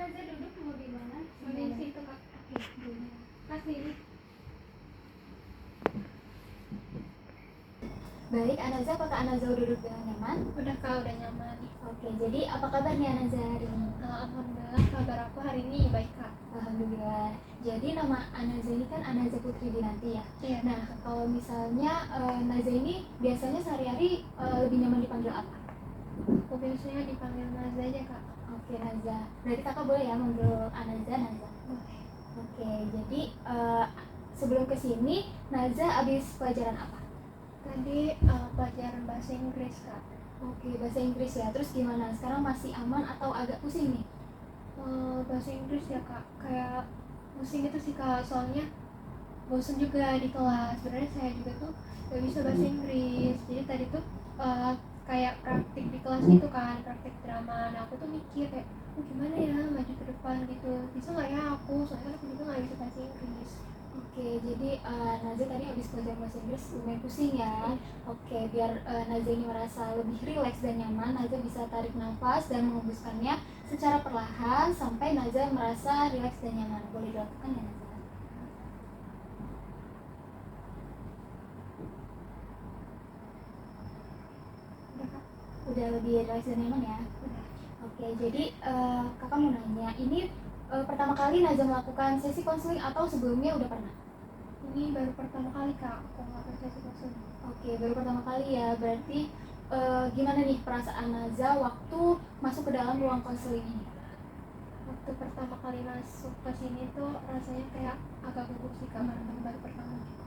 Naza duduk mau di mana? Di situ Kak. Oke, Kasih ini. baik, Anaza, apakah Anaza udah duduk dengan nyaman? Udah Kak, udah nyaman. Oke, jadi apa kabar nih Anaza hari ini? Alhamdulillah, kabar aku hari ini baik Kak. Alhamdulillah. Jadi nama Anaza ini kan Anaza Putri Dinanti ya? Iya. Nah, kalau misalnya Naza ini biasanya sehari-hari lebih nyaman dipanggil apa? Aku biasanya dipanggil Naza aja Kak. Oke, Naza. Berarti kakak boleh ya manggil Anaza, Naza? Boleh. Oke, jadi sebelum kesini Naza habis pelajaran apa? Tadi pelajaran bahasa Inggris Kak. Oke, bahasa Inggris ya. Terus gimana? Sekarang masih aman atau agak pusing nih? Bahasa Inggris ya Kak, kayak pusing itu sih Kak, soalnya bosan juga di kelas. Sebenarnya saya juga tuh gak bisa bahasa Inggris. Jadi tadi tuh kayak praktik di kelas gitu kan, praktik drama. Nah aku tuh mikir kayak, gimana ya maju ke depan gitu, bisa nggak ya aku, soalnya kan aku juga nggak bisa bahasa Inggris. Oke, jadi Naza tadi habis belajar bahasa Inggris lumayan pusing ya. Oke, biar Naza ini merasa lebih rileks dan nyaman, Naza bisa tarik nafas dan mengembuskannya secara perlahan sampai Naza merasa rileks dan nyaman. Boleh dilakukan ya Naza? Udah Kak? Udah lebih rileks dan nyaman ya? Udah. Oke, jadi kakak mau nanya, ini pertama kali Naza melakukan sesi konseling atau sebelumnya udah pernah? Ini baru pertama kali Kak, aku ngelakuin sesi konseling. Oke, baru pertama kali ya. Berarti gimana nih perasaan Naza waktu masuk ke dalam ruang konseling ini? Waktu pertama kali masuk ke sini tuh rasanya kayak agak gugup sih Kak, karena baru pertama gitu.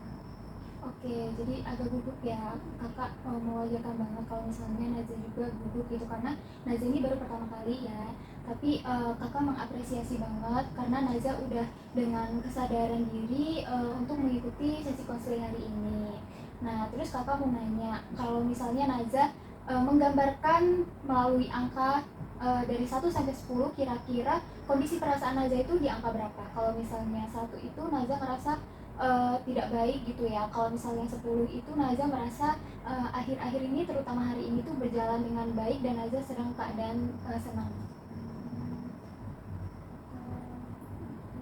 Oke, jadi agak gugup ya. Kakak mewajarkan banget kalau misalnya Naza juga gugup gitu karena Naza ini baru pertama kali ya. Tapi kakak mengapresiasi banget karena Naza udah dengan kesadaran diri untuk mengikuti sesi konseling hari ini. Nah, terus kakak mau nanya, kalau misalnya Naza menggambarkan melalui angka dari 1 sampai 10, kira-kira kondisi perasaan Naza itu di angka berapa? Kalau misalnya 1 itu Naza merasa tidak baik gitu ya. Kalau misalnya 10 itu Naza merasa akhir-akhir ini, terutama hari ini tuh berjalan dengan baik dan Naza sedang keadaan senang.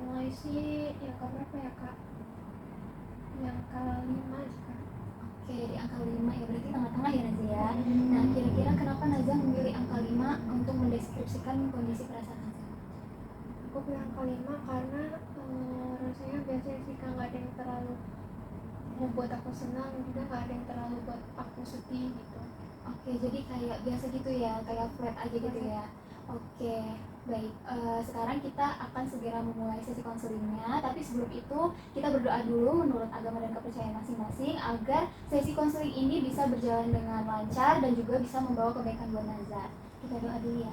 Mulai sih yang keberapa ya Kak? Yang ke-5 sih Kak. Oke, di angka 5 ya, berarti tengah-tengah ya Naza ya. Nah, kira-kira kenapa Naza memilih angka 5 untuk mendeskripsikan kondisi perasaan Naza? Aku pilih angka 5 karena rasanya biasanya sih Kak, nggak ada yang terlalu membuat aku senang, juga nggak ada yang terlalu buat aku sedih gitu. Oke, jadi kayak biasa gitu ya, kayak flat aja gitu ya. Oke, baik. Sekarang kita akan segera memulai sesi konselingnya. Tapi sebelum itu kita berdoa dulu menurut agama dan kepercayaan masing-masing agar sesi konseling ini bisa berjalan dengan lancar dan juga bisa membawa kebaikan buat Naza. Kita doa dulu ya.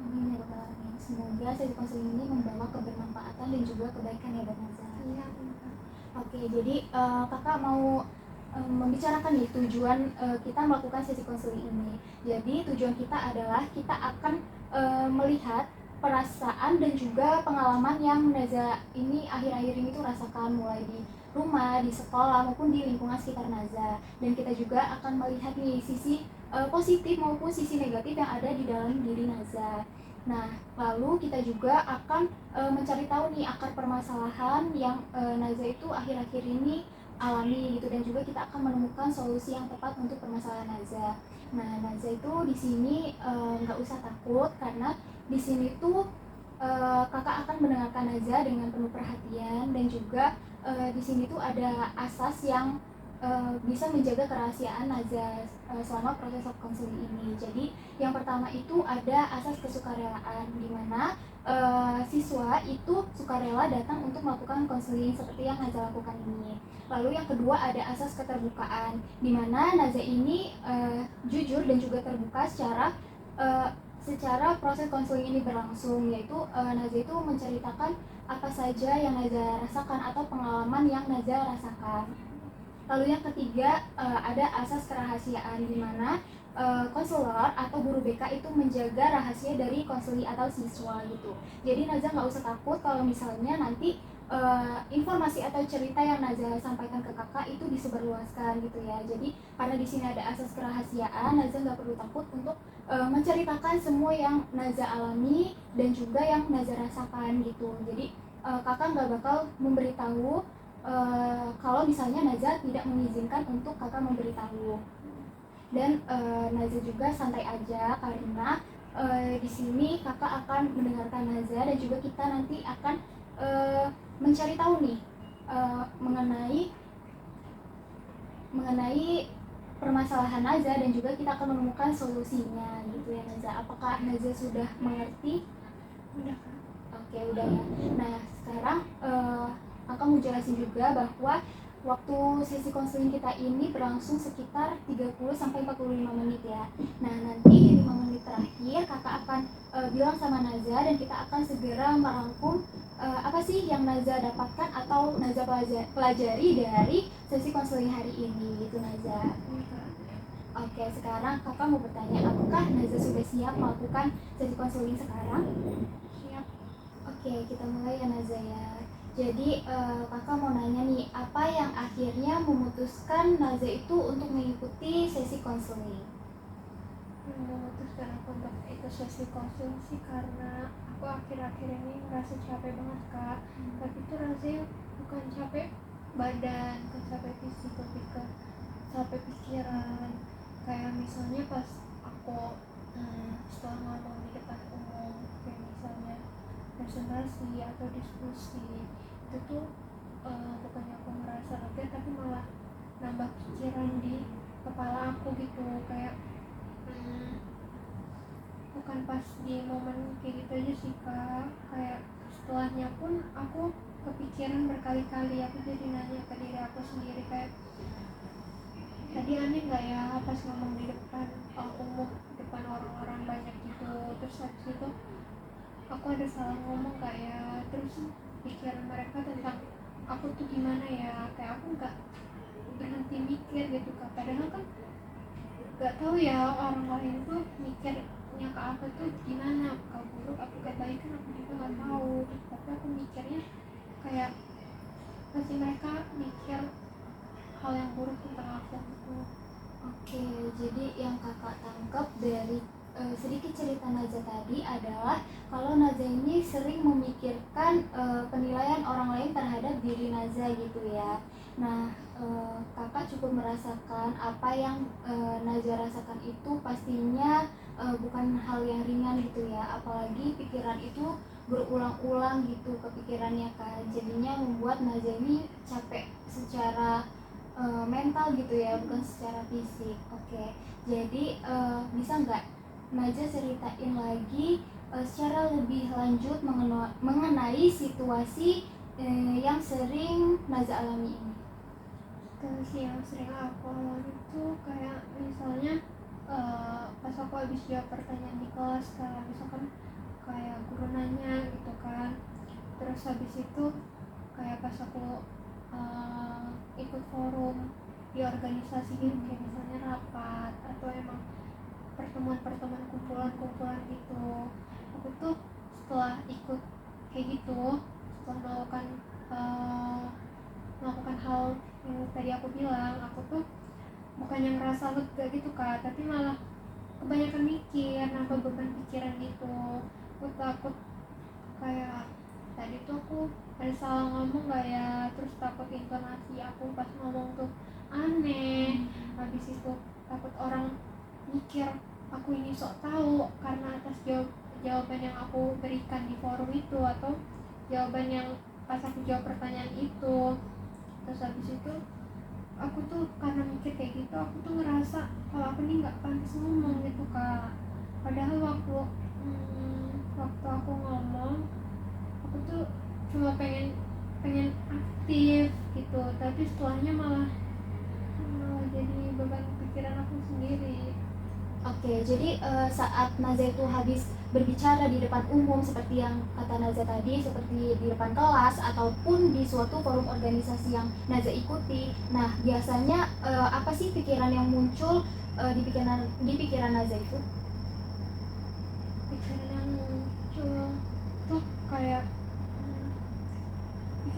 Amin ya Rabbal Alamin. Semoga sesi konseling ini membawa kebermanfaatan dan juga kebaikan ya buat Naza. Iya. Oke, jadi kakak mau membicarakan nih tujuan kita melakukan sesi konseling ini. Jadi tujuan kita adalah kita akan melihat perasaan dan juga pengalaman yang Naza ini akhir-akhir ini tuh rasakan, mulai di rumah, di sekolah maupun di lingkungan sekitar Naza. Dan kita juga akan melihat nih sisi positif maupun sisi negatif yang ada di dalam diri Naza. Nah, lalu kita juga akan mencari tahu nih akar permasalahan yang Naza itu akhir-akhir ini alami gitu, dan juga kita akan menemukan solusi yang tepat untuk permasalahan Naza. Nah, Naza itu di sini nggak usah takut karena di sini tuh kakak akan mendengarkan Naza dengan penuh perhatian, dan juga di sini tuh ada asas yang bisa menjaga kerahasiaan Naza selama proses konseling ini. Jadi yang pertama itu ada asas kesukarelaan, di mana siswa itu sukarela datang untuk melakukan konseling seperti yang Naza lakukan ini. Lalu yang kedua ada asas keterbukaan, di mana Naza ini jujur dan juga terbuka secara proses konseling ini berlangsung, yaitu Naza itu menceritakan apa saja yang Naza rasakan atau pengalaman yang Naza rasakan. Lalu yang ketiga ada asas kerahasiaan, di mana konselor atau guru BK itu menjaga rahasia dari konseli atau siswa gitu. Jadi Naza nggak usah takut kalau misalnya nanti informasi atau cerita yang Naza sampaikan ke kakak itu disebarluaskan gitu ya. Jadi karena di sini ada asas kerahasiaan, Naza nggak perlu takut untuk menceritakan semua yang Naza alami dan juga yang Naza rasakan gitu. Jadi kakak nggak bakal memberitahu kalau misalnya Naza tidak mengizinkan untuk kakak memberitahu. Dan Naza juga santai aja karena di sini kakak akan mendengarkan Naza dan juga kita nanti akan mencari tahu nih mengenai permasalahan Naza dan juga kita akan menemukan solusinya gitu ya Naza. Apakah Naza sudah mengerti? Udah Kak. Oke, udah ya. Nah, sekarang kakak mau jelasin juga bahwa waktu sesi konseling kita ini berlangsung sekitar 30-45 menit ya. Nah, nanti di 5 menit terakhir kakak akan bilang sama Naza dan kita akan segera merangkum apa sih yang Naza dapatkan atau Naza pelajari dari sesi konseling hari ini gitu Naza. Oke, sekarang kakak mau bertanya, apakah Naza sudah siap melakukan sesi konseling sekarang? Siap. Oke, kita mulai ya Naza ya. Jadi kakak mau nanya nih, apa yang akhirnya memutuskan Naza itu untuk mengikuti sesi konseling? Memutuskan aku untuk ikut sesi konseling sih karena aku akhir-akhir ini ngerasa capek banget Kak. Tapi itu rasanya bukan capek badan, bukan capek fisik, lebih ke capek pikiran. Kayak misalnya pas aku setelah ngomong di depan umum, kayak misalnya presentasi atau diskusi, itu tuh bukannya aku merasa lega tapi malah nambah pikiran di kepala aku gitu. Kayak bukan pas di momen kayak gitu aja sih Kak, kayak setelahnya pun aku kepikiran berkali-kali. Aku jadi nanya ke diri aku sendiri kayak, tadi aneh nggak ya pas ngomong di depan umum, depan orang-orang banyak gitu, terus habis itu aku ada salah ngomong nggak ya, terus pikiran mereka tentang aku tuh gimana ya. Kayak aku nggak berhenti mikir gitu Kak, padahal kan nggak tahu ya orang lain tuh mikirnya ke aku tuh gimana, apakah buruk, apakah baik, kan aku juga nggak tahu. Tapi aku mikirnya kayak pasti mereka mikir hal yang buruk tentang aku gitu. Oke, jadi yang kakak tangkap dari sedikit cerita Naza tadi adalah kalau Naza ini sering memikirkan penilaian orang lain terhadap diri Naza gitu ya. Nah, kakak cukup merasakan apa yang Naza rasakan itu pastinya bukan hal yang ringan gitu ya. Apalagi pikiran itu berulang-ulang gitu kepikirannya kan. Jadinya membuat Naza ini capek secara mental gitu ya, bukan secara fisik. Oke, jadi bisa nggak Naja ceritain lagi secara lebih lanjut mengenai situasi yang sering Naza alami ini? Situasi yang sering aku alami itu kayak misalnya pas aku habis jawab pertanyaan di kelas, kayak misalkan kayak guru nanya gitu kan, terus habis itu kayak pas aku ikut forum di organisasi gitu, kayak misalnya rapat atau emang pertemuan-pertemuan kumpulan-kumpulan gitu, aku tuh setelah ikut kayak gitu, setelah melakukan hal yang tadi aku bilang, aku tuh bukannya ngerasa lega gitu Kak, tapi malah kebanyakan mikir, nambah beban pikiran gitu. Aku takut kayak tadi tuh aku ada salah ngomong gak ya, terus takut intonasi aku pas ngomong tuh aneh, habis itu takut orang mikir aku ini sok tahu karena atas jawaban yang aku berikan di forum itu, atau jawaban yang pas aku jawab pertanyaan itu. Terus habis itu aku tuh karena mikir kayak gitu, aku tuh ngerasa kalau aku ini nggak pantas ngomong gitu Kak. Padahal waktu aku ngomong, aku tuh cuma pengen aktif gitu, tapi setelahnya malah jadi beban pikiran aku sendiri. Oke, jadi saat Naza itu habis berbicara di depan umum seperti yang kata Naza tadi, seperti di depan kelas ataupun di suatu forum organisasi yang Naza ikuti. Nah, biasanya apa sih pikiran yang muncul di pikiran Naza itu? Pikiran yang muncul tuh kayak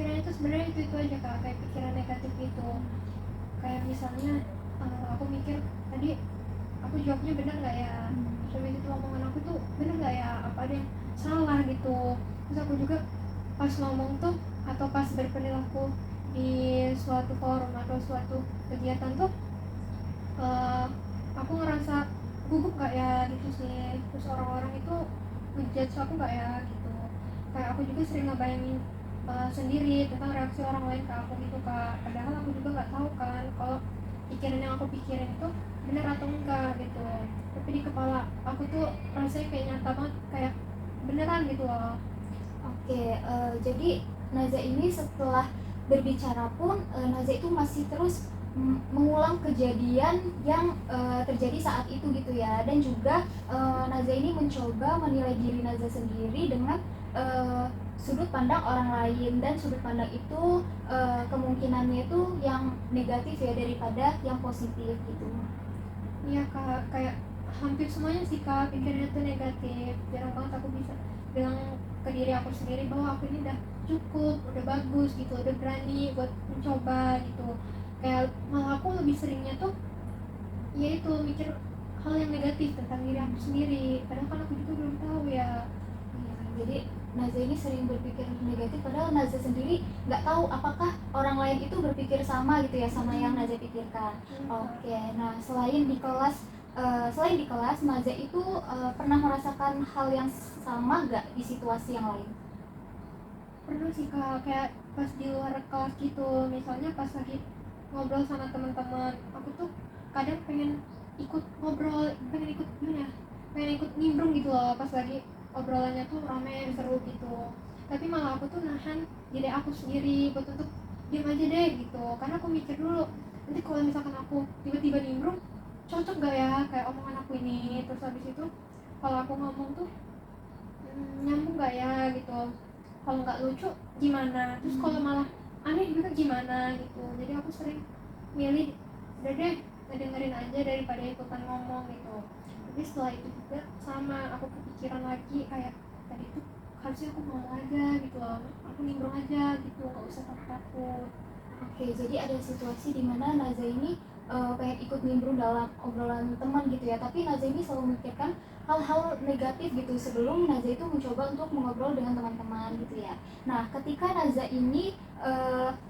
pikirannya itu sebenarnya itu aja kak, kayak pikiran negatif gitu. Kayak misalnya aku mikir tadi aku jawabnya benar nggak ya, terus habis itu omongan aku tuh benar nggak ya, apa ada yang salah gitu. Terus aku juga pas ngomong tuh atau pas berperilaku di suatu forum atau suatu kegiatan tuh eh, aku ngerasa gugup gak ya gitu sih. Terus orang-orang itu ngejudge aku gak ya gitu. Kayak aku juga sering ngebayangin sendiri tentang reaksi orang lain ke aku gitu kak, padahal aku juga nggak tahu kan kalau pikiran yang aku pikirin itu benar atau enggak gitu. Tapi di kepala aku tuh rasanya kayak nyata banget, kayak beneran gitu loh. Oke, jadi Naza ini setelah berbicara pun Naza itu masih terus mengulang kejadian yang terjadi saat itu gitu ya, dan juga Naza ini mencoba menilai diri Naza sendiri dengan sudut pandang orang lain, dan sudut pandang itu kemungkinannya itu yang negatif ya daripada yang positif gitu. Iya kak, kayak hampir semuanya sih kak pikirnya tuh negatif. Jarang banget aku bisa bilang ke diri aku sendiri bahwa aku ini udah cukup, udah bagus gitu, udah berani buat mencoba gitu. Kayak malah aku lebih seringnya tuh ya itu mikir hal yang negatif tentang diri aku sendiri, padahal kan aku juga belum tahu ya. Iya, jadi Naza ini sering berpikir negatif padahal Naza sendiri nggak tahu apakah orang lain itu berpikir sama gitu ya sama yang Naza pikirkan. Oke, nah selain di kelas Naza itu pernah merasakan hal yang sama nggak di situasi yang lain? Pernah sih kak, kayak pas di luar kelas gitu, misalnya pas lagi ngobrol sama teman-teman, aku tuh kadang pengen ikut ngobrol, pengen ikut gimana ya, pengen ikut nimbrung gitu loh pas lagi obrolannya tuh rame seru gitu. Tapi malah aku tuh nahan diri aku sendiri buat untuk diam aja deh gitu, karena aku mikir dulu nanti kalau misalkan aku tiba-tiba nimbrung cocok gak ya kayak omongan aku ini. Terus habis itu kalau aku ngomong tuh nyambung gak ya gitu, kalau nggak lucu gimana, terus kalau malah aneh juga gimana gitu. Jadi aku sering milih udah deh ngedengerin aja daripada ikutan ngomong gitu. Tapi setelah itu juga sama aku kepikiran lagi kayak tadi tuh harusnya aku ngomong aja gitu loh, aku nimbrung aja gitu, nggak usah takut. Oke, jadi ada situasi di mana Naza ini pengen ikut nimbrung dalam obrolan teman gitu ya, tapi Naza ini selalu memikirkan hal-hal negatif gitu sebelum Naza itu mencoba untuk mengobrol dengan teman-teman gitu ya. Nah, ketika Naza ini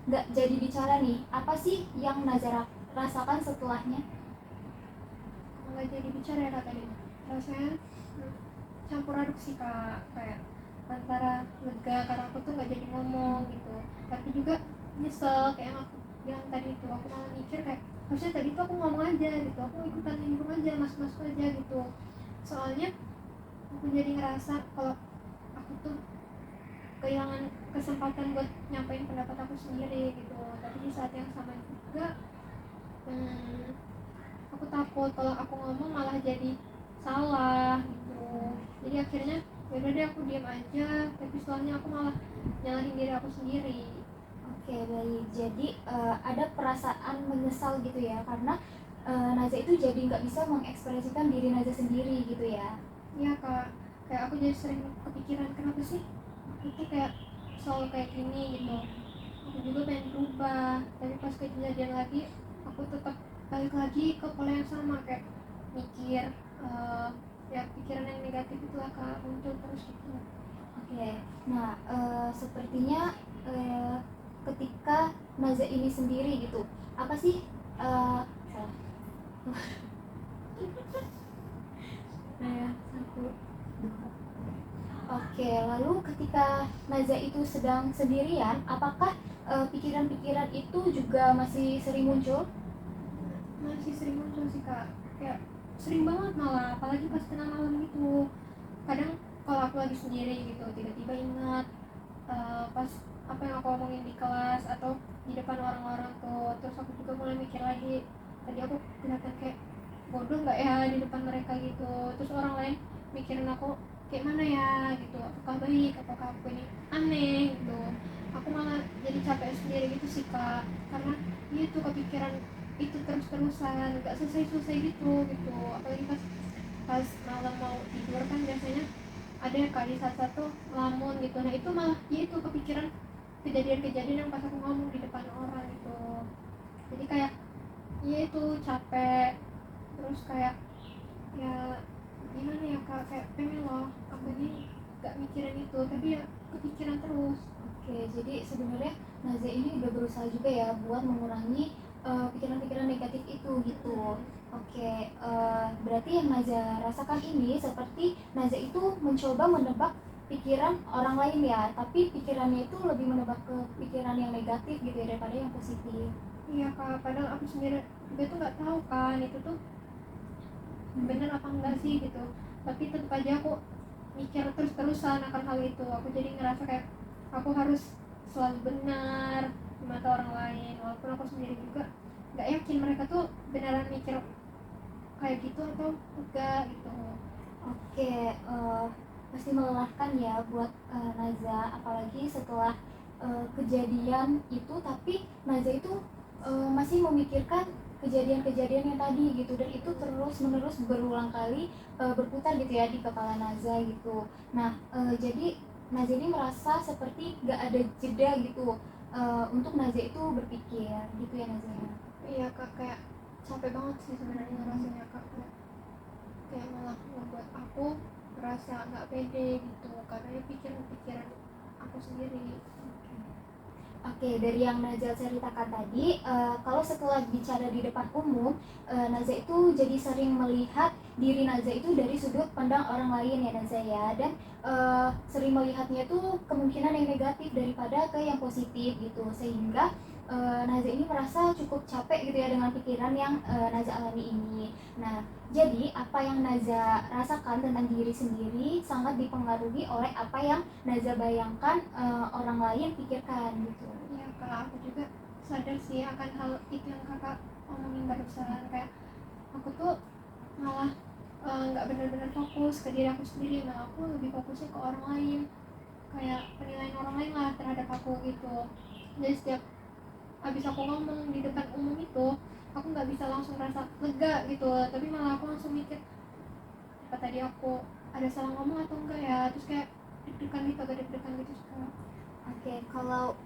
nggak jadi bicara nih, apa sih yang Naza rasakan setelahnya? Nggak jadi bicara ya kak tadi, rasanya campur aduk sih kak, kayak antara lega karena aku tuh nggak jadi ngomong gitu, tapi juga nyesel kayak yang aku bilang tadi itu. Aku malah mikir kayak harusnya tadi tuh aku ngomong aja gitu, aku ikutan nimbrung aja, masuk aja gitu. Soalnya aku jadi ngerasa kalau aku tuh kehilangan kesempatan buat nyampein pendapat aku sendiri gitu. Tapi di saat yang sama juga aku takut kalau aku ngomong malah jadi salah gitu. Jadi akhirnya yaudah deh aku diam aja, tapi setelahnya aku malah nyalahin diri aku sendiri. Oke, baik. Jadi ada perasaan menyesal gitu ya, karena Naza itu jadi nggak bisa mengekspresikan diri Naza sendiri gitu ya. Iya kak, kayak aku jadi sering kepikiran kenapa sih aku tuh kayak selalu kayak gini gitu. Aku juga pengen berubah, tapi pas kejadian lagi aku tetap balik lagi ke pola yang sama, kayak mikir ya pikiran yang negatif itulah kak muncul terus gitu. Oke, nah sepertinya ketika Naza ini sendiri gitu, apa sih salah? Satu. Oke, lalu ketika Naza itu sedang sendirian, apakah pikiran-pikiran itu juga masih sering muncul? Masih sering muncul sih kak, kayak sering banget malah, apalagi pas tengah malam gitu. Kadang kalau aku lagi sendiri gitu tiba-tiba ingat pas apa yang aku omongin di kelas atau di depan orang-orang tuh. Terus aku juga mulai mikir lagi, tadi aku kelihatan kayak bodoh nggak ya di depan mereka gitu. Terus orang lain mikirin aku kayak mana ya gitu, apakah baik, apakah aku ini aneh gitu. Aku malah jadi capek sendiri gitu sih kak, karena itu kepikiran itu terus-terusan nggak selesai-selesai gitu. Apalagi pas malam mau tidur kan biasanya ada ya kak di saat satu ngelamun gitu, nah itu malah ya itu kepikiran kejadian-kejadian yang pas aku ngomong di depan orang gitu. Jadi kayak ya itu capek, terus kayak ya gimana ya kak, kayak pengen loh aku ini gak mikirin itu tapi ya kepikiran terus. Oke, jadi sebenarnya Naza ini udah berusaha juga ya buat mengurangi pikiran-pikiran negatif itu gitu. Oke, berarti yang Naza rasakan ini seperti Naza itu mencoba menebak pikiran orang lain ya, tapi pikirannya itu lebih menebak ke pikiran yang negatif gitu ya daripada yang positif. Iya kak, padahal aku sendiri juga tuh nggak tahu kan itu tuh bener apa enggak sih gitu, tapi tetap aja aku mikir terus-terusan akan hal itu. Aku jadi ngerasa kayak aku harus selalu benar di mata orang lain, walaupun aku sendiri juga nggak yakin mereka tuh beneran mikir kayak gitu atau enggak gitu. Oke, pasti melelahkan ya buat Naza, apalagi setelah kejadian itu, tapi Naza itu masih memikirkan kejadian-kejadian yang tadi gitu, dan itu terus-menerus berulang kali berputar gitu ya di kepala Naza gitu. Nah, jadi Naza ini merasa seperti gak ada jeda gitu untuk Naza itu berpikir gitu ya Naza. Iya kak, kayak capek banget sih sebenarnya rasanya kak, kayak malah membuat aku merasa nggak pede gitu karena ya pikiran-pikiran aku sendiri. Oke, dari yang Naza ceritakan tadi, kalau setelah bicara di depan umum, Naza itu jadi sering melihat diri Naza itu dari sudut pandang orang lain ya Naza ya, dan sering melihatnya itu kemungkinan yang negatif daripada ke yang positif gitu, sehingga Naza ini merasa cukup capek gitu ya dengan pikiran yang Naza alami ini. Nah, jadi apa yang Naza rasakan tentang diri sendiri sangat dipengaruhi oleh apa yang Naza bayangkan orang lain pikirkan gitu. Iya kak, aku juga sadar sih akan hal itu yang kakak omongin barusan, kayak aku tuh malah nggak benar-benar fokus ke diri aku sendiri, malah aku lebih fokusnya ke orang lain, kayak penilaian orang lain lah terhadap aku gitu. Jadi setiap habis aku ngomong di depan umum itu aku nggak bisa langsung rasa lega gitu, tapi malah aku langsung mikir apa tadi aku ada salah ngomong atau enggak ya, terus kayak deg-degan gitu, agak deg-degan gitu sekarang. Oke, kalau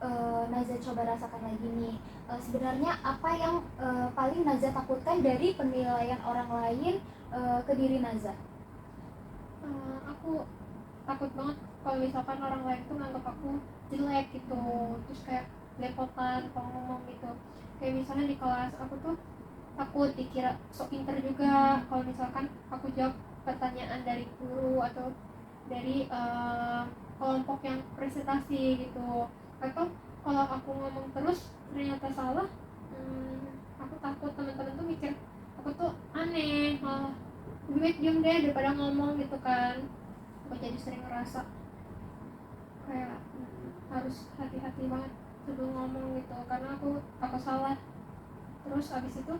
Naza coba rasakan lagi nih, sebenarnya apa yang paling Naza takutkan dari penilaian orang lain ke diri Naza? Aku takut banget kalau misalkan orang lain tuh nganggap aku jelek gitu, terus kayak lepotan kalau ngomong gitu. Kayak misalnya di kelas aku tuh takut dikira sok pinter juga kalau misalkan aku jawab pertanyaan dari guru atau dari kelompok yang presentasi gitu, atau kalau aku ngomong terus ternyata salah, aku takut teman-teman tuh mikir aku tuh aneh, malah lebih baik diem deh daripada ngomong gitu kan. Aku jadi sering ngerasa kayak harus hati-hati banget sebelum ngomong gitu, karena aku salah, terus abis itu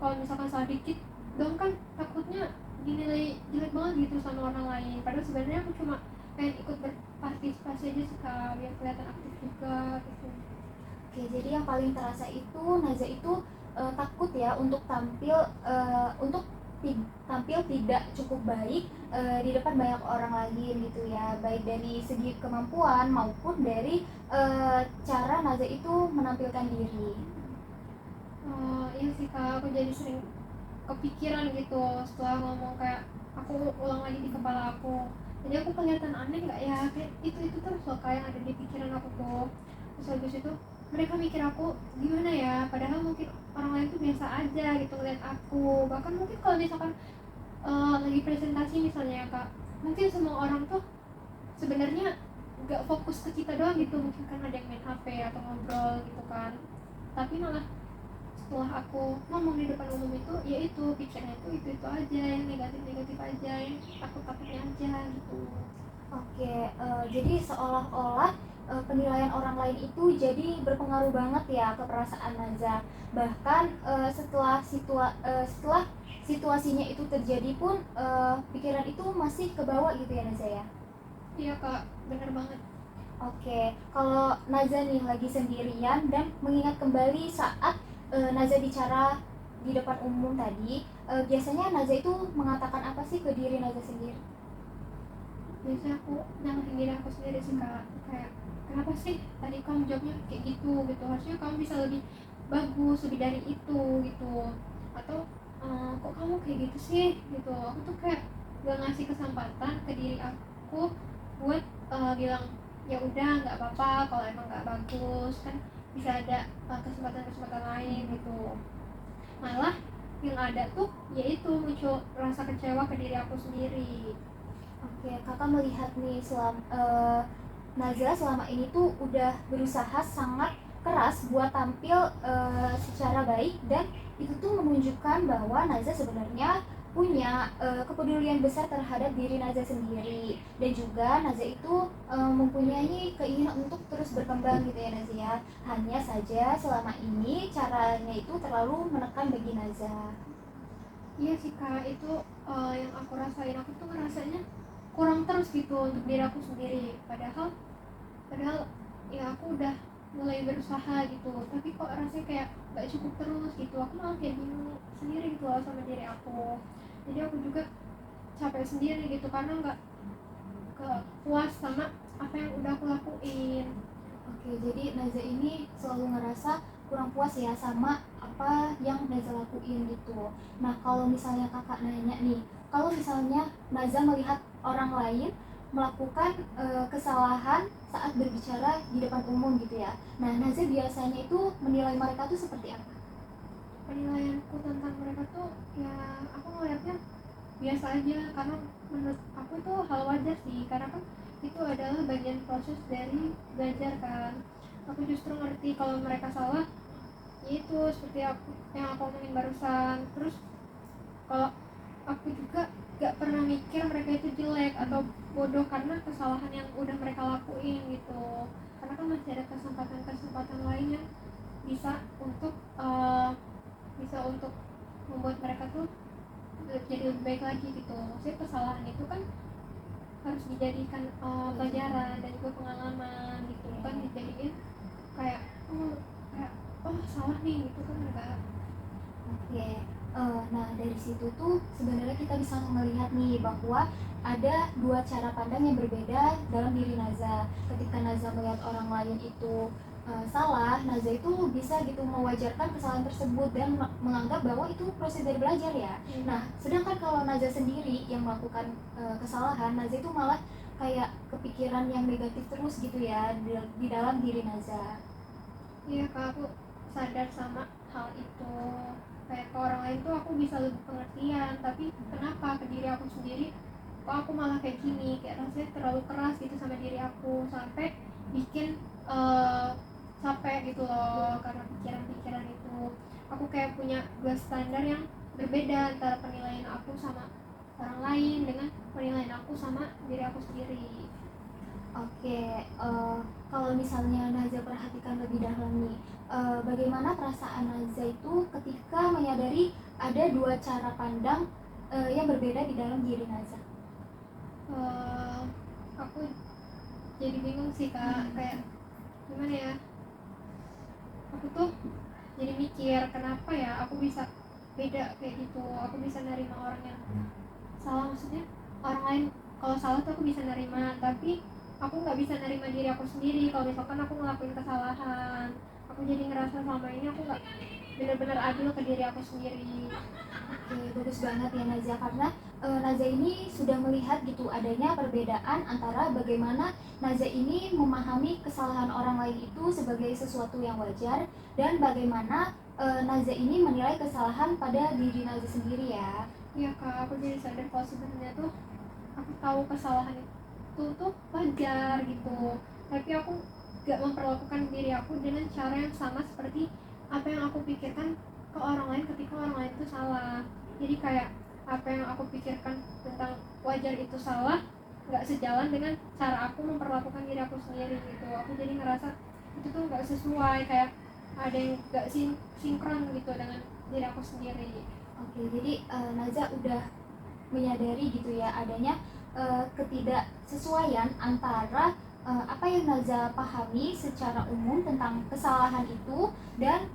kalau misalkan salah dikit dong kan takutnya dinilai jelek banget gitu sama orang lain, padahal sebenarnya aku cuma pengen ikut berpartisipasi aja sih kak, biar kelihatan aktif juga gitu. Oke, jadi yang paling terasa itu Naza itu takut ya untuk tampil tidak cukup baik di depan banyak orang lain gitu ya, baik dari segi kemampuan maupun dari cara Naza itu menampilkan diri. Iya sih kak, aku jadi sering kepikiran gitu setelah ngomong, kayak aku ulang lagi di kepala aku, jadi aku kelihatan aneh nggak ya, kayak itu terus loh kayak yang ada di pikiran aku tuh. Terus habis itu mereka mikir aku gimana ya, padahal mungkin orang lain tuh biasa aja gitu ngeliat aku, bahkan mungkin kalau misalkan lagi presentasi misalnya ya kak, mungkin semua orang tuh sebenarnya nggak fokus ke kita doang gitu, mungkin kan ada yang main HP atau ngobrol gitu kan, tapi malah setelah aku ngomong di depan umum itu ya itu pikirnya itu aja yang negatif aja, yang takutnya aja gitu. Oke, jadi seolah-olah penilaian orang lain itu jadi berpengaruh banget ya ke perasaan Naza. Bahkan setelah situasinya itu terjadi pun pikiran itu masih kebawa gitu ya Naza ya. Iya kak, bener banget. Oke, kalau Naza nih lagi sendirian dan mengingat kembali saat Naza bicara di depan umum tadi, biasanya Naza itu mengatakan apa sih ke diri Naza sendiri? Biasanya aku nyalahin diri aku sendiri sih kak, kayak kenapa sih tadi kamu jawabnya kayak gitu gitu, harusnya kamu bisa lebih bagus lebih dari itu gitu. Atau kok kamu kayak gitu sih gitu. Aku tuh kayak gak ngasih kesempatan ke diri aku buat bilang ya udah nggak apa-apa kalau emang nggak bagus kan, bisa ada kesempatan-kesempatan lain gitu. Malah yang ada tuh yaitu muncul rasa kecewa ke diri aku sendiri. Oke, kakak melihat nih Nazila selama ini tuh udah berusaha sangat keras buat tampil secara baik, dan itu tuh menunjukkan bahwa Nazila sebenarnya punya kepedulian besar terhadap diri Nazila sendiri, dan juga Nazila itu mempunyai keinginan untuk terus berkembang gitu ya Nazila. Hanya saja selama ini caranya itu terlalu menekan bagi Nazila. Iya sih kak, itu yang aku rasain, aku tuh ngerasanya kurang terus gitu untuk diri aku sendiri. Padahal ya aku udah mulai berusaha gitu, tapi kok rasanya kayak gak cukup terus gitu. Aku malah kayak bingung sendiri gitu loh sama diri aku. Jadi aku juga capek sendiri gitu karena gak puas sama apa yang udah aku lakuin. Oke, jadi Naza ini selalu ngerasa kurang puas ya sama apa yang Naza lakuin gitu. Nah, kalau misalnya kakak nanya nih, kalau misalnya Naza melihat orang lain melakukan kesalahan saat berbicara di depan umum gitu ya. Nah, Naza biasanya itu menilai mereka tuh seperti apa? Penilaianku tentang mereka tuh ya aku ngeliatnya biasa aja, karena menurut aku tuh hal wajar sih, karena kan itu adalah bagian proses dari belajar kan. Aku justru ngerti kalau mereka salah, itu seperti yang aku omongin barusan. Terus kalau aku juga gak pernah mikir mereka itu jelek atau bodoh karena kesalahan yang udah mereka lakuin gitu, karena kan masih ada kesempatan-kesempatan lain yang bisa untuk membuat mereka tuh jadi lebih baik lagi gitu. Maksudnya kesalahan itu kan harus dijadikan pelajaran dan juga pengalaman gitu, bukan dijadiin kayak kayak salah nih gitu kan, enggak. Oke, nah dari situ tuh sebenarnya kita bisa melihat nih bahwa ada dua cara pandang yang berbeda dalam diri Naza. Ketika Naza melihat orang lain itu salah, Naza itu bisa gitu mewajarkan kesalahan tersebut dan menganggap bahwa itu proses dari belajar ya. Nah, sedangkan kalau Naza sendiri yang melakukan kesalahan, Naza itu malah kayak kepikiran yang negatif terus gitu ya di dalam diri Naza. Iya kak, aku sadar sama hal itu. Kayak ke orang lain tuh aku bisa lebih pengertian, tapi kenapa ke diri aku sendiri kok aku malah kayak gini, kayak rasanya terlalu keras gitu sama diri aku, sampai bikin capek gitu loh karena pikiran-pikiran itu. Aku kayak punya dua standar yang berbeda antara penilaian aku sama orang lain dengan penilaian aku sama diri aku sendiri. Oke, kalau misalnya Naza perhatikan lebih dalam nih, bagaimana perasaan Naza itu ketika menyadari ada dua cara pandang yang berbeda di dalam diri Naza? Aku jadi bingung sih kak, kayak gimana ya, aku tuh jadi mikir kenapa ya aku bisa beda kayak gitu. Aku bisa nerima orang yang salah, maksudnya orang lain kalau salah tuh aku bisa nerima, tapi aku nggak bisa nerima diri aku sendiri kalau misalkan aku ngelakuin kesalahan. Aku jadi ngerasa selama ini aku nggak benar-benar adil ke diri aku sendiri. Oke, bagus banget ya Naza, karena Naza ini sudah melihat gitu adanya perbedaan antara bagaimana Naza ini memahami kesalahan orang lain itu sebagai sesuatu yang wajar, dan bagaimana Naza ini menilai kesalahan pada diri Naza sendiri ya. Iya kak, aku jadi sadar kalau sebenarnya tuh aku tahu kesalahan itu tuh wajar gitu, tapi aku gak memperlakukan diri aku dengan cara yang sama seperti apa yang aku pikirkan ke orang lain ketika orang lain itu salah. Jadi kayak apa yang aku pikirkan tentang wajar itu salah gak sejalan dengan cara aku memperlakukan diri aku sendiri gitu. Aku jadi ngerasa itu tuh gak sesuai, kayak ada yang gak sinkron gitu dengan diri aku sendiri. Oke, jadi Naza udah menyadari gitu ya adanya ketidaksesuaian antara apa yang Naza pahami secara umum tentang kesalahan itu, dan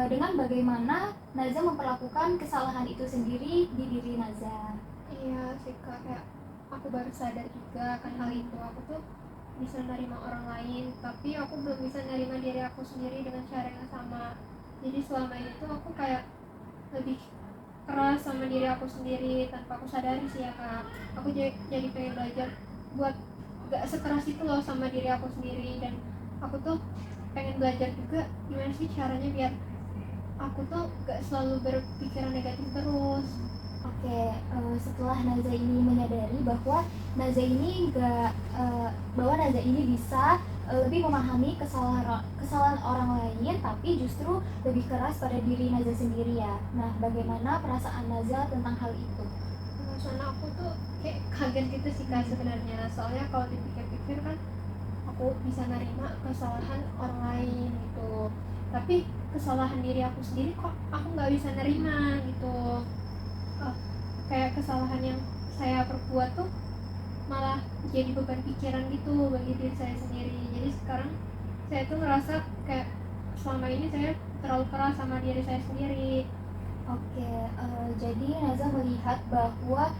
dengan bagaimana Naza memperlakukan kesalahan itu sendiri di diri Naza. Iya sih kak, kayak aku baru sadar juga kan hal itu. Aku tuh bisa nerima orang lain, tapi aku belum bisa nerima diri aku sendiri dengan cara yang sama. Jadi selama ini tuh aku kayak lebih keras sama diri aku sendiri tanpa aku sadari sih ya kak. Aku jadi pengen belajar buat gak sekeras itu loh sama diri aku sendiri, dan aku tuh pengen belajar juga gimana sih caranya biar aku tuh gak selalu berpikiran negatif terus. Oke, setelah Naza ini menyadari bahwa Naza ini bahwa Naza ini bisa lebih memahami kesalahan orang lain, tapi justru lebih keras pada diri Naza sendiri ya. Nah, bagaimana perasaan Naza tentang hal itu? Soalnya aku tuh kayak kaget gitu sih kak sebenarnya. Soalnya kalau dipikir-pikir kan aku bisa nerima kesalahan orang lain gitu, tapi kesalahan diri aku sendiri kok aku nggak bisa nerima gitu. Eh, Kayak kesalahan yang saya perbuat tuh malah jadi beban pikiran gitu bagi diri saya sendiri. Jadi sekarang saya tuh ngerasa kayak selama ini saya terlalu keras sama diri saya sendiri. Oke, jadi Naza melihat bahwa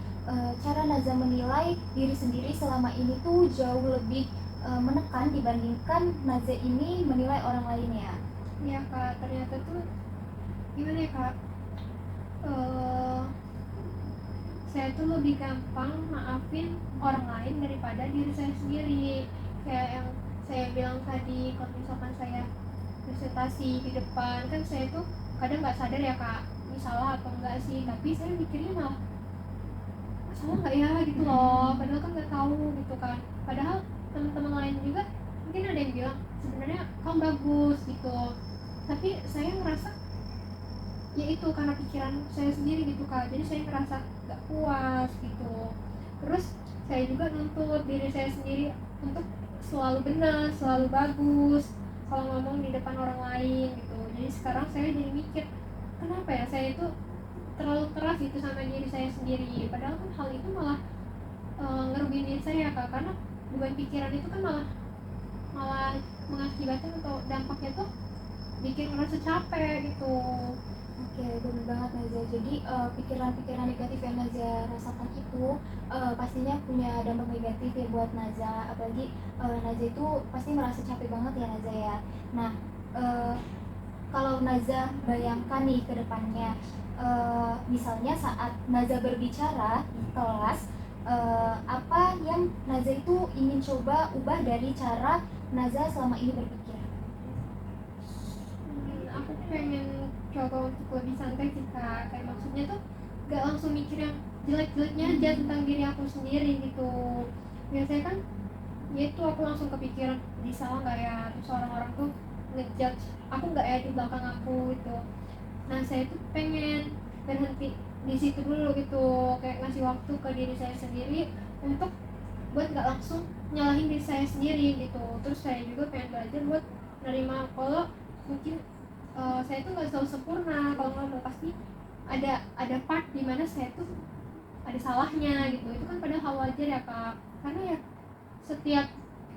cara Naza menilai diri sendiri selama ini tuh jauh lebih menekan dibandingkan Naza ini menilai orang lain ya. Ya kak, ternyata tuh gimana ya kak, Eh, saya tuh lebih gampang maafin orang lain daripada diri saya sendiri. Kayak yang saya bilang tadi, kalau misalkan saya presentasi di depan kan saya tuh kadang nggak sadar ya kak ini salah atau enggak sih, tapi saya mikirnya malah salah nggak ya gitu loh, padahal kan nggak tahu gitu kan. Padahal teman-teman lain juga mungkin ada yang bilang sebenarnya kamu bagus gitu, tapi saya ngerasa ya itu karena pikiran saya sendiri gitu kak, jadi saya ngerasa nggak puas gitu. Terus saya juga nuntut diri saya sendiri untuk selalu benar, selalu bagus kalau ngomong di depan orang lain gitu. Jadi sekarang saya jadi mikir kenapa ya saya itu terlalu keras itu sama diri saya sendiri, padahal kan hal itu malah ngerugiin diri saya kak, karena beban pikiran itu kan malah malah mengakibatkan atau dampaknya tuh bikin ngerasa capek gitu. Oke, benar banget Naza. Jadi pikiran-pikiran negatif yang Naza rasakan itu pastinya punya dampak negatif ya buat Naza. Apalagi Naza itu pasti merasa capek banget ya Naza ya. Nah, eh, kalau Naza bayangkan nih ke depannya, misalnya saat Naza berbicara di kelas, apa yang Naza itu ingin coba ubah dari cara Naza selama ini berpikir? Aku pengen coba untuk lebih santai sih kak, kayak maksudnya tuh gak langsung mikir yang jelek-jeleknya aja tentang diri aku sendiri gitu. Biasanya kan ya itu aku langsung kepikiran di salah nggak ya, terus orang-orang tuh ngejudge aku nggak ya di belakang aku gitu. Nah saya tuh pengen berhenti di situ dulu gitu, kayak ngasih waktu ke diri saya sendiri untuk buat nggak langsung nyalahin diri saya sendiri gitu. Terus saya juga pengen belajar buat nerima kalau mungkin saya tuh nggak selalu sempurna kalau ngomong, pasti ada part di mana saya tuh ada salahnya gitu. Itu kan padahal hal wajar ya kak, karena ya setiap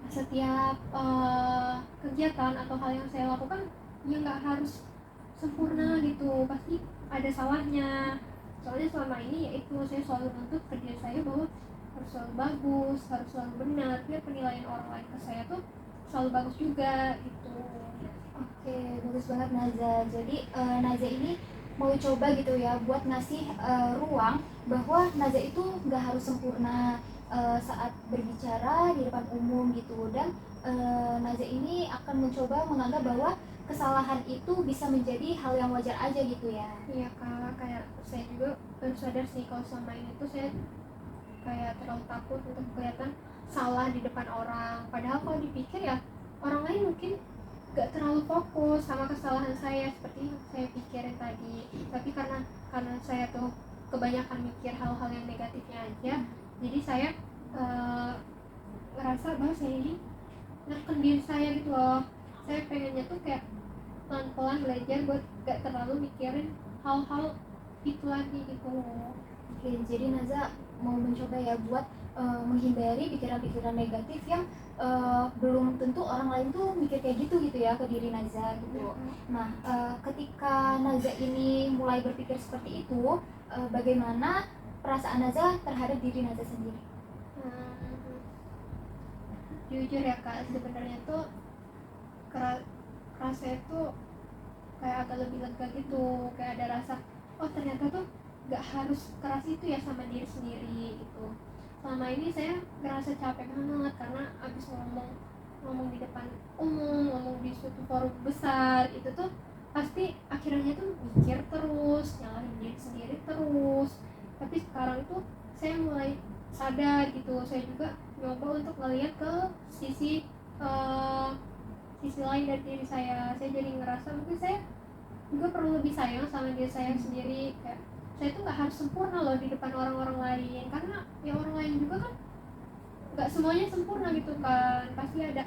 setiap kegiatan atau hal yang saya lakukan ya nggak harus sempurna gitu, pasti ada salahnya. Soalnya selama ini ya itu saya selalu nuntut ke diri saya bahwa harus selalu bagus, harus selalu benar, biar penilaian orang lain ke saya tuh selalu bagus juga gitu. Oke, bagus banget Naza. Jadi Naza ini mau coba gitu ya buat ngasih ruang bahwa Naza itu nggak harus sempurna saat berbicara di depan umum gitu, dan Naza ini akan mencoba menganggap bahwa kesalahan itu bisa menjadi hal yang wajar aja gitu ya. Iya kak, kayak saya juga baru sadar sih kalau selama ini tuh saya kayak terlalu takut untuk kelihatan salah di depan orang. Padahal kalau dipikir ya orang lain mungkin gak terlalu fokus sama kesalahan saya seperti yang saya pikirin tadi. Tapi karena saya tuh kebanyakan mikir hal-hal yang negatifnya aja, jadi saya ngerasa bahwa saya ini neken diri saya gitu loh. Saya pengennya tuh kayak pelan-pelan belajar buat gak terlalu mikirin hal-hal itu lagi gitu. Oke, jadi Naza mau mencoba ya buat menghindari pikiran-pikiran negatif yang belum tentu orang lain tuh mikir kayak gitu gitu ya ke diri Naza gitu. Nah, ketika Naza ini mulai berpikir seperti itu, bagaimana perasaan Naza terhadap diri Naza sendiri? jujur ya kak, sebenarnya tuh kerasa itu kayak agak lebih lega gitu, kayak ada rasa oh ternyata tuh gak harus keras itu ya sama diri sendiri gitu. Selama ini saya ngerasa capek banget karena abis ngomong di depan umum, ngomong di suatu forum besar, itu tuh pasti akhirnya tuh mikir terus, nyalahin diri sendiri terus. Tapi sekarang tuh saya mulai sadar gitu, saya juga nyoba untuk ngeliat ke sisi eh, sisi lain dari diri saya jadi ngerasa mungkin saya juga perlu lebih sayang sama diri saya sendiri. Kayak saya tuh nggak harus sempurna loh di depan orang-orang lain, karena ya orang lain juga kan nggak semuanya sempurna gitu kan, pasti ada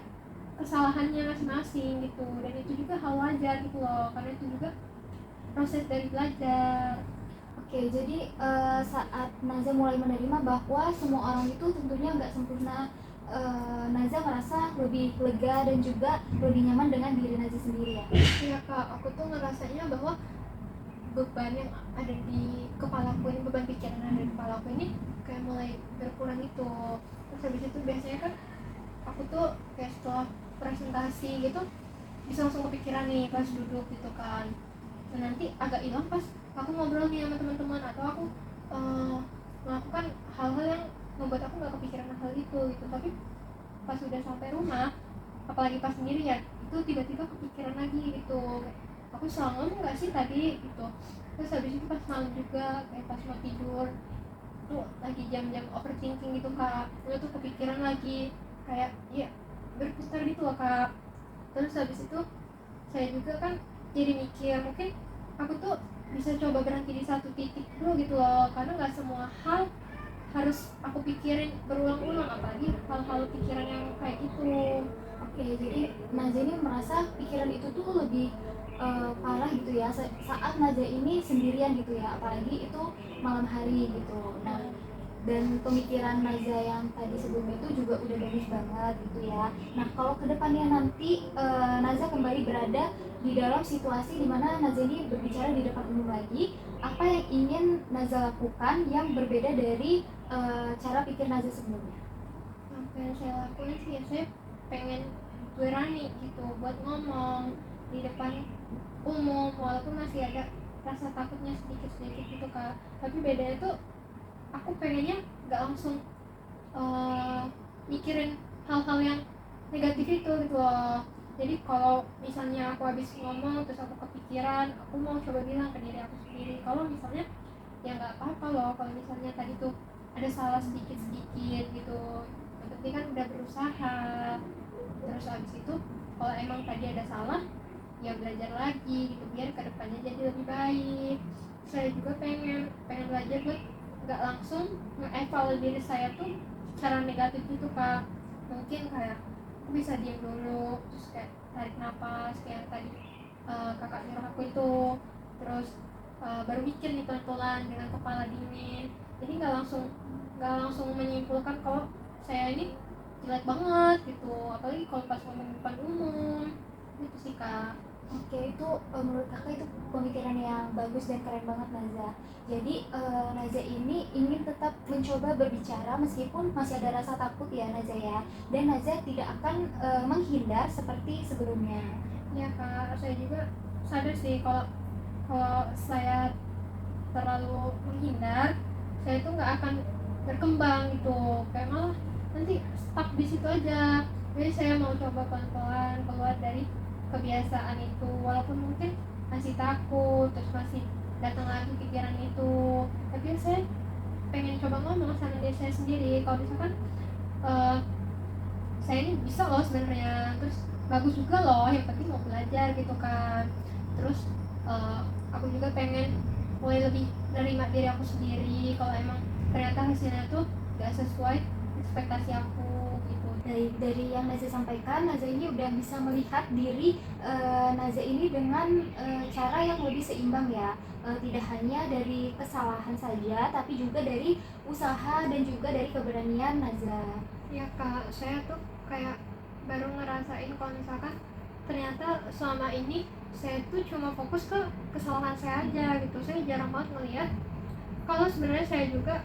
kesalahannya masing-masing gitu, dan itu juga hal wajar gitu loh, karena itu juga proses dari belajar. Oke, jadi saat Naza mulai menerima bahwa semua orang itu tentunya nggak sempurna, Naza merasa lebih lega dan juga lebih nyaman dengan diri Naza sendiri ya? Iya kak, aku tuh ngerasanya bahwa beban yang ada di kepalaku ini, beban pikiran yang ada di kepalaku ini kayak mulai berkurang gitu. Terus habis itu biasanya kan aku tuh kayak setelah presentasi gitu bisa langsung kepikiran nih pas duduk gitu kan. Dan nanti agak hilang pas aku ngobrol nih sama teman-teman, atau aku melakukan hal-hal yang membuat aku nggak kepikiran hal itu gitu. Tapi pas udah sampai rumah, apalagi pas sendirian, itu tiba-tiba kepikiran lagi gitu. Aku salah ngomong nggak sih tadi gitu. Terus habis itu pas malam juga kayak pas mau tidur tuh lagi jam-jam overthinking gitu kak, itu tuh kepikiran lagi kayak ya berputar gitu loh kak. Terus habis itu saya juga kan jadi mikir mungkin aku tuh bisa coba berhenti di satu titik dulu gitu loh, karena nggak semua hal harus aku pikirin berulang-ulang, apalagi hal-hal pikiran yang kayak gitu. Oke, jadi Naza ini merasa pikiran itu tuh lebih parah gitu ya saat Naza ini sendirian gitu ya, apalagi itu malam hari gitu. Nah, dan pemikiran Naza yang tadi sebelumnya itu juga udah bagus banget gitu ya. Nah, kalau kedepannya nanti Naza kembali berada di dalam situasi dimana Naza ini berbicara di depan umum lagi, apa yang ingin Naza lakukan yang berbeda dari cara pikir Naza sebelumnya? Apa yang saya lakuin sih ya, saya pengen berani gitu buat ngomong di depan umum, walaupun masih ada rasa takutnya sedikit-sedikit gitu kak. Tapi bedanya tuh aku pengennya nggak langsung mikirin hal-hal yang negatif itu gitu loh. Jadi kalau misalnya aku habis ngomong terus aku kepikiran, aku mau coba bilang ke diri aku sendiri kalau misalnya ya nggak apa-apa loh kalau misalnya tadi tuh ada salah sedikit-sedikit gitu, yang penting kan udah berusaha. Terus habis itu kalau emang tadi ada salah ya belajar lagi gitu biar kedepannya jadi lebih baik. Saya juga pengen belajar buat nggak langsung nge-evaluate diri saya tuh secara negatif gitu kak. Mungkin kayak aku bisa diam dulu, terus kayak tarik nafas kayak tadi kakak nyuruh aku itu, terus baru mikir nih pelan-pelan dengan kepala dingin. Jadi nggak langsung menyimpulkan kalau saya ini jelek banget gitu, apalagi kalau pas ngomong di depan umum gitu sih kak. Oke, itu menurut kakak itu pemikiran yang bagus dan keren banget Naza. Jadi Naza ini ingin tetap mencoba berbicara meskipun masih ada rasa takut ya Naza ya. Dan Naza tidak akan menghindar seperti sebelumnya. Ya kak, saya juga sadar sih kalau saya terlalu menghindar, saya itu nggak akan berkembang gitu, kayak malah nanti stuck di situ aja. Jadi saya mau coba pelan-pelan keluar dari kebiasaan itu, walaupun mungkin masih takut, terus masih datang lagi pikiran itu. Tapi saya pengen coba ngomong sama diri saya sendiri kalau misalkan eh, saya ini bisa loh sebenarnya, terus bagus juga loh, yang penting mau belajar gitu kan. Terus aku juga pengen mulai lebih menerima diri aku sendiri kalau emang ternyata hasilnya tuh gak sesuai ekspektasi aku gitu. Dari yang Naza sampaikan, Naza ini udah bisa melihat diri Naza ini dengan cara yang lebih seimbang ya. Tidak hanya dari kesalahan saja, tapi juga dari usaha dan juga dari keberanian Naza. Ya kak, saya tuh kayak baru ngerasain kalau misalkan ternyata selama ini saya tuh cuma fokus ke kesalahan saya aja gitu. Saya jarang banget ngeliat kalau sebenarnya saya juga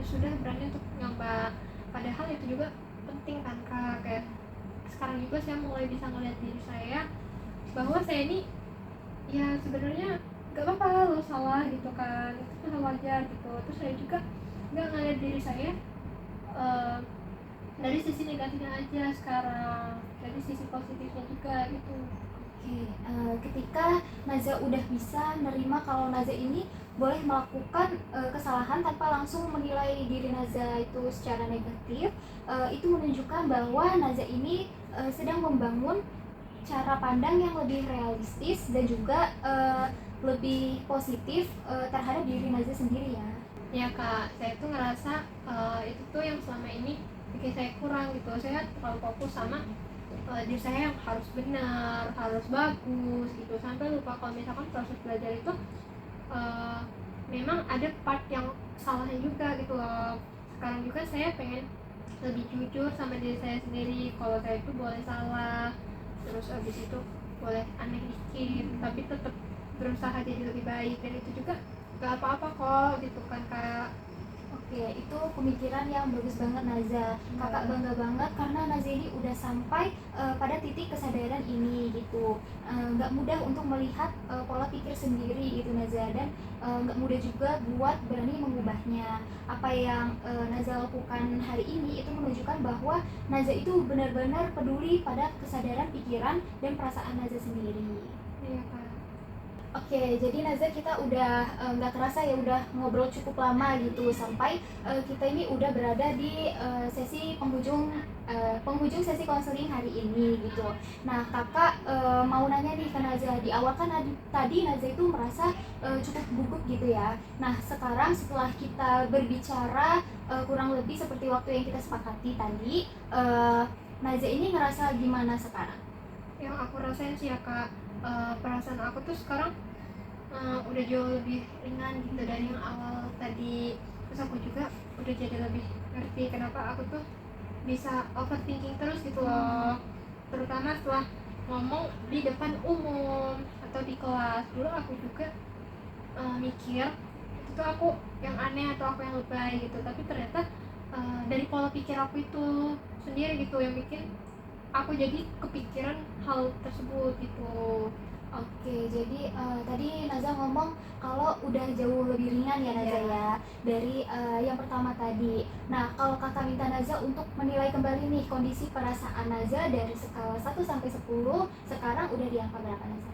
sudah berani untuk nyoba, padahal itu juga penting kan kak. Kayak sekarang juga saya mulai bisa ngeliat diri saya bahwa saya ini ya sebenarnya gak apa-apa lo salah gitu kan, itu hal wajar gitu. Terus saya juga nggak ngeliat diri saya eh, dari sisi negatifnya aja sekarang, dari sisi positifnya juga gitu. Oke, ketika Naza udah bisa nerima kalau Naza ini boleh melakukan kesalahan tanpa langsung menilai diri Naza itu secara negatif, itu menunjukkan bahwa Naza ini sedang membangun cara pandang yang lebih realistis dan juga lebih positif terhadap diri Naza sendiri ya. Ya kak, saya tuh ngerasa itu tuh yang selama ini bikin saya kurang gitu. Saya terlalu fokus sama diri saya yang harus benar, harus bagus gitu, sampai lupa kalau misalkan proses belajar itu memang ada part yang salahnya juga gitu loh. Sekarang juga saya pengen lebih jujur sama diri saya sendiri kalau saya itu boleh salah, terus abis itu boleh aneh dikit, tapi tetap berusaha jadi lebih baik, dan itu juga gak apa-apa kok gitu kan kak. Oke, itu pemikiran yang bagus banget Naza. Kakak bangga banget karena Naza ini udah sampai pada titik kesadaran ini gitu. Nggak mudah untuk melihat pola pikir sendiri gitu Naza, dan nggak mudah juga buat berani mengubahnya. Apa yang Naza lakukan hari ini itu menunjukkan bahwa Naza itu benar-benar peduli pada kesadaran pikiran dan perasaan Naza sendiri. Iya kak. Oke, jadi Naza kita udah nggak terasa ya udah ngobrol cukup lama gitu, sampai kita ini udah berada di sesi penghujung sesi konseling hari ini gitu. Nah kakak mau nanya nih ke Naza, di awal kan tadi Naza itu merasa cukup gugup gitu ya. Nah sekarang setelah kita berbicara kurang lebih seperti waktu yang kita sepakati tadi, Naza ini ngerasa gimana sekarang? Yang aku rasain sih ya kak, perasaan aku tuh sekarang udah jauh lebih ringan gitu dari yang awal tadi. Terus aku juga udah jadi lebih ngerti kenapa aku tuh bisa overthinking terus gitu loh, terutama setelah ngomong di depan umum atau di kelas. Dulu aku juga mikir itu tuh aku yang aneh atau aku yang lebay gitu, tapi ternyata dari pola pikir aku itu sendiri gitu yang bikin aku jadi kepikiran hal tersebut gitu. Oke, jadi tadi Naza ngomong kalau udah jauh lebih ringan ya Naza ya dari yang pertama tadi. Nah, kalau kakak minta Naza untuk menilai kembali nih kondisi perasaan Naza dari skala 1 sampai 10, sekarang udah di angka berapa Naza?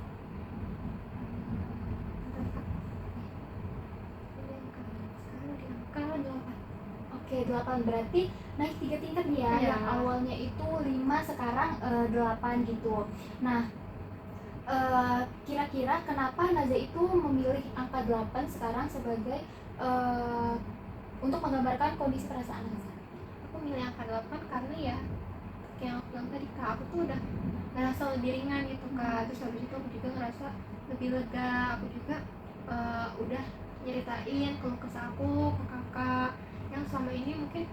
Sekarang di angka 8. Oke, 8 berarti naik 3 tingkat nih ya. Iya. Yang awalnya itu 5, sekarang 8 gitu. Nah, kira-kira kenapa Naza itu memilih angka 8 sekarang sebagai untuk menggambarkan kondisi perasaan Naza? Aku milih angka 8 karena ya kayak aku bilang tadi kak, aku tuh udah ngerasa lebih ringan gitu kak. Terus habis itu aku juga ngerasa lebih lega. Aku juga udah nyeritain keluh kesah aku ke kakak yang selama ini mungkin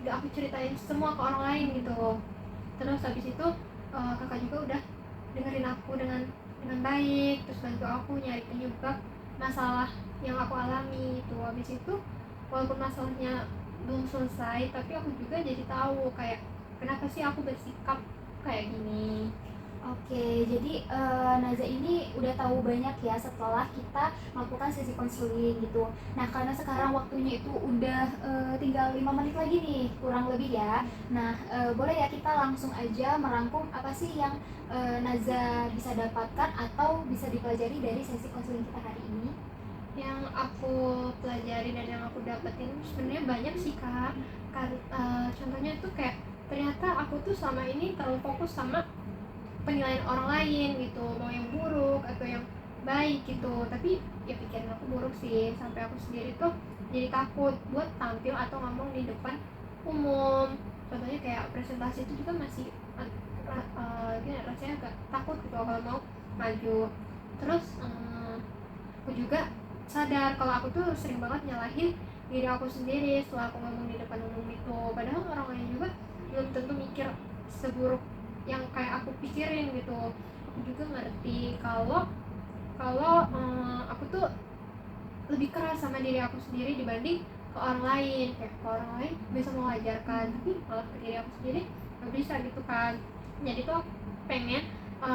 gak aku ceritain semua ke orang lain gitu. Terus habis itu kakak juga udah dengerin aku dengan baik, terus bantu aku nyari penyebab masalah yang aku alami itu. Habis itu walaupun masalahnya belum selesai, tapi aku juga jadi tahu kayak kenapa sih aku bersikap kayak gini. Oke, jadi Naza ini udah tahu banyak ya setelah kita melakukan sesi konseling gitu. Nah, karena sekarang waktunya itu udah tinggal 5 menit lagi nih, kurang lebih ya. Nah, boleh ya kita langsung aja merangkum apa sih yang Naza bisa dapatkan atau bisa dipelajari dari sesi konseling kita hari ini? Yang aku pelajari dan yang aku dapetin sebenarnya banyak sih kak. Contohnya itu kayak ternyata aku tuh selama ini terlalu fokus sama penilaian orang lain gitu, mau yang buruk atau yang baik gitu. Tapi ya pikiran aku buruk sih, sampai aku sendiri tuh jadi takut buat tampil atau ngomong di depan umum. Contohnya kayak presentasi itu juga masih gini, rasanya agak takut gitu kalau mau maju. Terus aku juga sadar kalau aku tuh sering banget nyalahin diri aku sendiri setelah aku ngomong di depan umum itu, padahal orang lain juga belum tentu mikir seburuk yang kayak aku pikirin gitu. Aku juga ngerti kalau aku tuh lebih keras sama diri aku sendiri dibanding ke orang lain, kayak ke orang lain bisa mengajarkan, tapi malah ke diri aku sendiri nggak bisa gitu kan. Jadi tuh aku pengen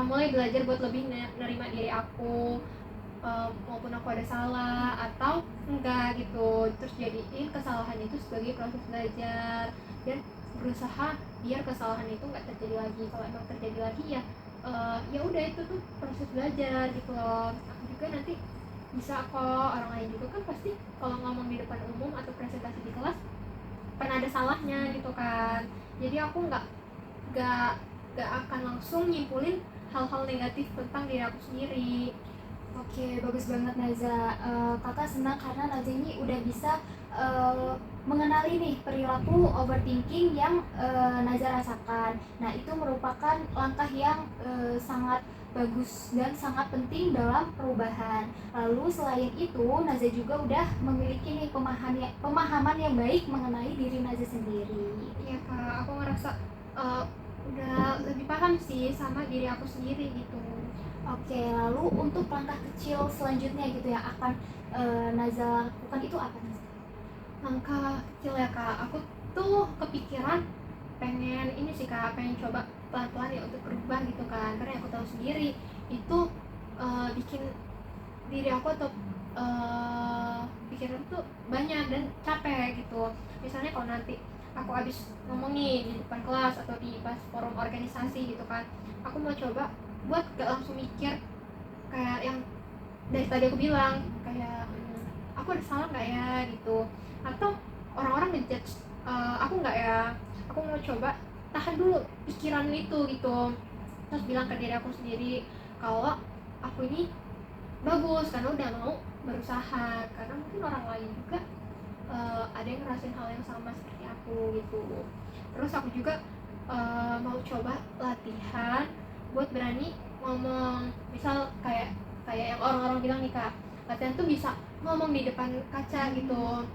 mulai belajar buat lebih nerima diri aku, maupun aku ada salah atau enggak gitu, terus jadiin kesalahan itu sebagai proses belajar dan berusaha biar kesalahan itu nggak terjadi lagi. Kalau emang terjadi lagi ya ya udah itu tuh proses belajar gitu loh. Aku juga nanti bisa kok, orang lain juga kan pasti kalau ngomong di depan umum atau presentasi di kelas pernah ada salahnya gitu kan. Jadi aku nggak nggak akan langsung nyimpulin hal-hal negatif tentang diri aku sendiri. Oke, bagus banget Naza. Kakak senang karena Naza ini udah bisa mengenali nih perilaku overthinking yang Naza rasakan. Nah, itu merupakan langkah yang sangat bagus dan sangat penting dalam perubahan. Lalu selain itu, Naza juga udah memiliki nih pemahaman yang baik mengenai diri Naza sendiri. Iya kak, aku ngerasa udah lebih paham sih sama diri aku sendiri gitu. Oke, lalu untuk langkah kecil selanjutnya gitu yang akan Naza lakukan itu apa Naza? Langkah kecil ya kak, aku tuh kepikiran pengen ini sih kak, pengen coba pelan-pelan ya untuk berubah gitu kan, karena aku tahu sendiri itu bikin diri aku atau pikiran tuh banyak dan capek gitu. Misalnya kalau nanti aku habis ngomong nih di depan kelas atau di pas forum organisasi gitu kan, aku mau coba buat gak langsung mikir kayak yang dari tadi aku bilang kayak aku ada salah nggak ya gitu, atau orang-orang ngejudge aku nggak ya. Aku mau coba tahan dulu pikiran itu gitu, terus bilang ke diri aku sendiri kalau aku ini bagus karena udah mau berusaha, karena mungkin orang lain juga ada yang ngerasain hal yang sama seperti aku gitu. Terus aku juga mau coba latihan buat berani ngomong, misal kayak kayak yang orang-orang bilang nih kak, latihan tuh bisa ngomong di depan kaca gitu.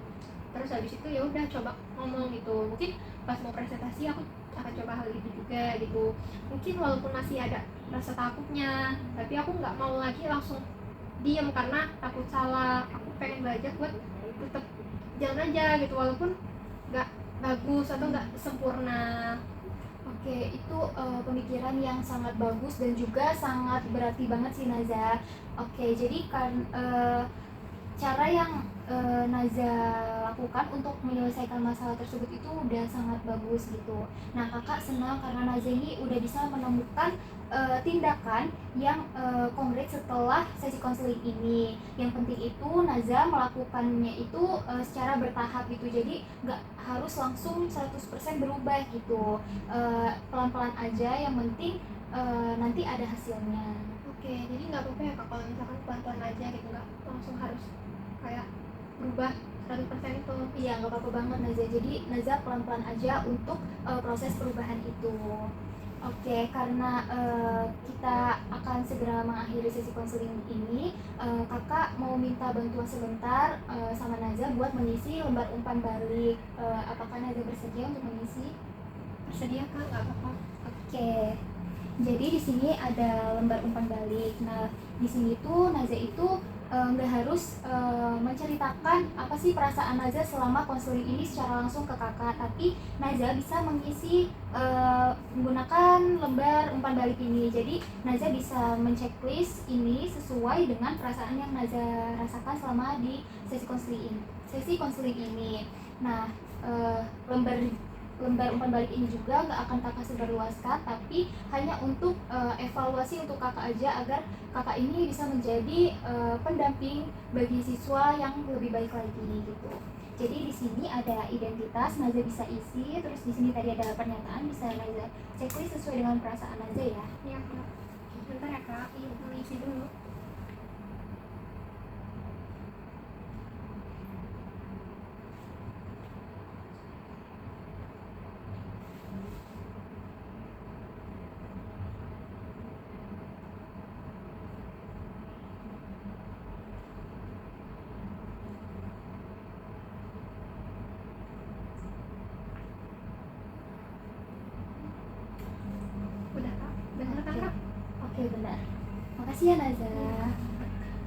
Terus habis itu ya udah coba ngomong gitu, mungkin pas mau presentasi aku akan coba hal itu juga gitu. Mungkin walaupun masih ada rasa takutnya, tapi aku nggak mau lagi langsung diam karena takut salah. Aku pengen belajar buat tetap jalan aja gitu, walaupun nggak bagus atau nggak sempurna. Oke, itu pemikiran yang sangat bagus dan juga sangat berarti banget sih Naza. Oke, jadi kan cara yang Naza lakukan untuk menyelesaikan masalah tersebut itu udah sangat bagus gitu. Nah, kakak senang karena Naza ini udah bisa menemukan tindakan yang konkret setelah sesi konseling ini. Yang penting itu Naza melakukannya itu secara bertahap gitu. Jadi nggak harus langsung 100% berubah gitu. Pelan-pelan aja, yang penting nanti ada hasilnya. Oke, jadi nggak apa-apa ya kak kalau misalkan pelan-pelan aja gitu, nggak langsung harus kayak berubah 100% itu. Iya, nggak apa-apa banget Naza. Jadi Naza pelan-pelan aja untuk proses perubahan itu. Oke, karena kita akan segera mengakhiri sesi konseling ini, kakak mau minta bantuan sebentar sama Naza buat mengisi lembar umpan balik. Apakah Naza bersedia untuk mengisi? Bersedia kak, nggak apa-apa. Oke. Jadi di sini ada lembar umpan balik. Nah, di sini tuh Naza itu nggak harus menceritakan apa sih perasaan Naza selama konseling ini secara langsung ke kakak, tapi Naza bisa mengisi menggunakan lembar umpan balik ini. Jadi Naza bisa menceklis ini sesuai dengan perasaan yang Naza rasakan selama di sesi konseling ini. Nah, lembar umpan balik ini juga nggak akan kakak sebarluaskan, tapi hanya untuk evaluasi untuk kakak aja agar kakak ini bisa menjadi pendamping bagi siswa yang lebih baik lagi gitu. Jadi di sini ada identitas, Naza bisa isi, terus di sini tadi ada pernyataan, bisa Naza checklist sesuai dengan perasaan Naza ya. Iya kak, bentar ya kak, mau isi dulu. Udah kak, bener kan kak? Oke, benar. Makasih ya Naza.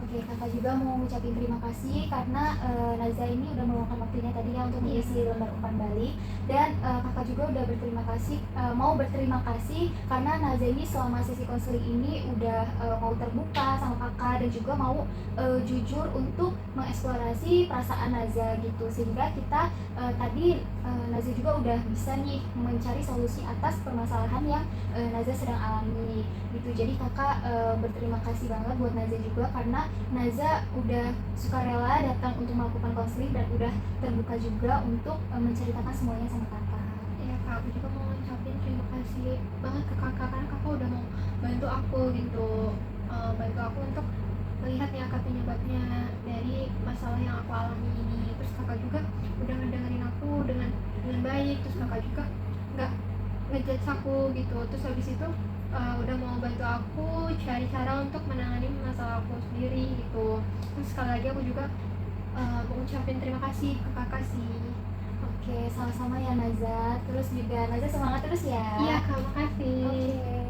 Oke, kakak juga mau ngucapin terima kasih karena Naza ini udah meluangkan waktunya tadi ya untuk mengisi lembar umpan balik, dan kakak juga udah berterima kasih, mau berterima kasih karena Naza ini selama sesi konseling ini udah mau terbuka sama kakak dan juga mau jujur untuk mengeksplorasi perasaan Naza gitu, sehingga kita tadi Naza juga udah bisa nih mencari solusi atas permasalahan yang Naza sedang alami gitu. Jadi kakak berterima kasih banget buat Naza juga karena Naza udah sukarela datang untuk melakukan konseling dan udah terbuka juga untuk menceritakan semuanya sama kakak. Ya kak, aku juga mau ngucapin terima kasih banget ke kakak karena kakak udah mau bantu aku gitu, bantu aku untuk melihat ya akar penyebabnya dari masalah yang aku alami ini. Terus kakak juga udah ngedengerin aku dengan baik, terus kakak juga nggak ngejudge aku gitu. Terus habis itu udah mau bantu aku cari cara untuk menangani masalah aku sendiri gitu. Terus sekali lagi aku juga mau ucapin terima kasih ke kakak sih. Oke, sama-sama ya Naza. Terus juga Naza semangat terus ya. Iya kak, makasih. Oke.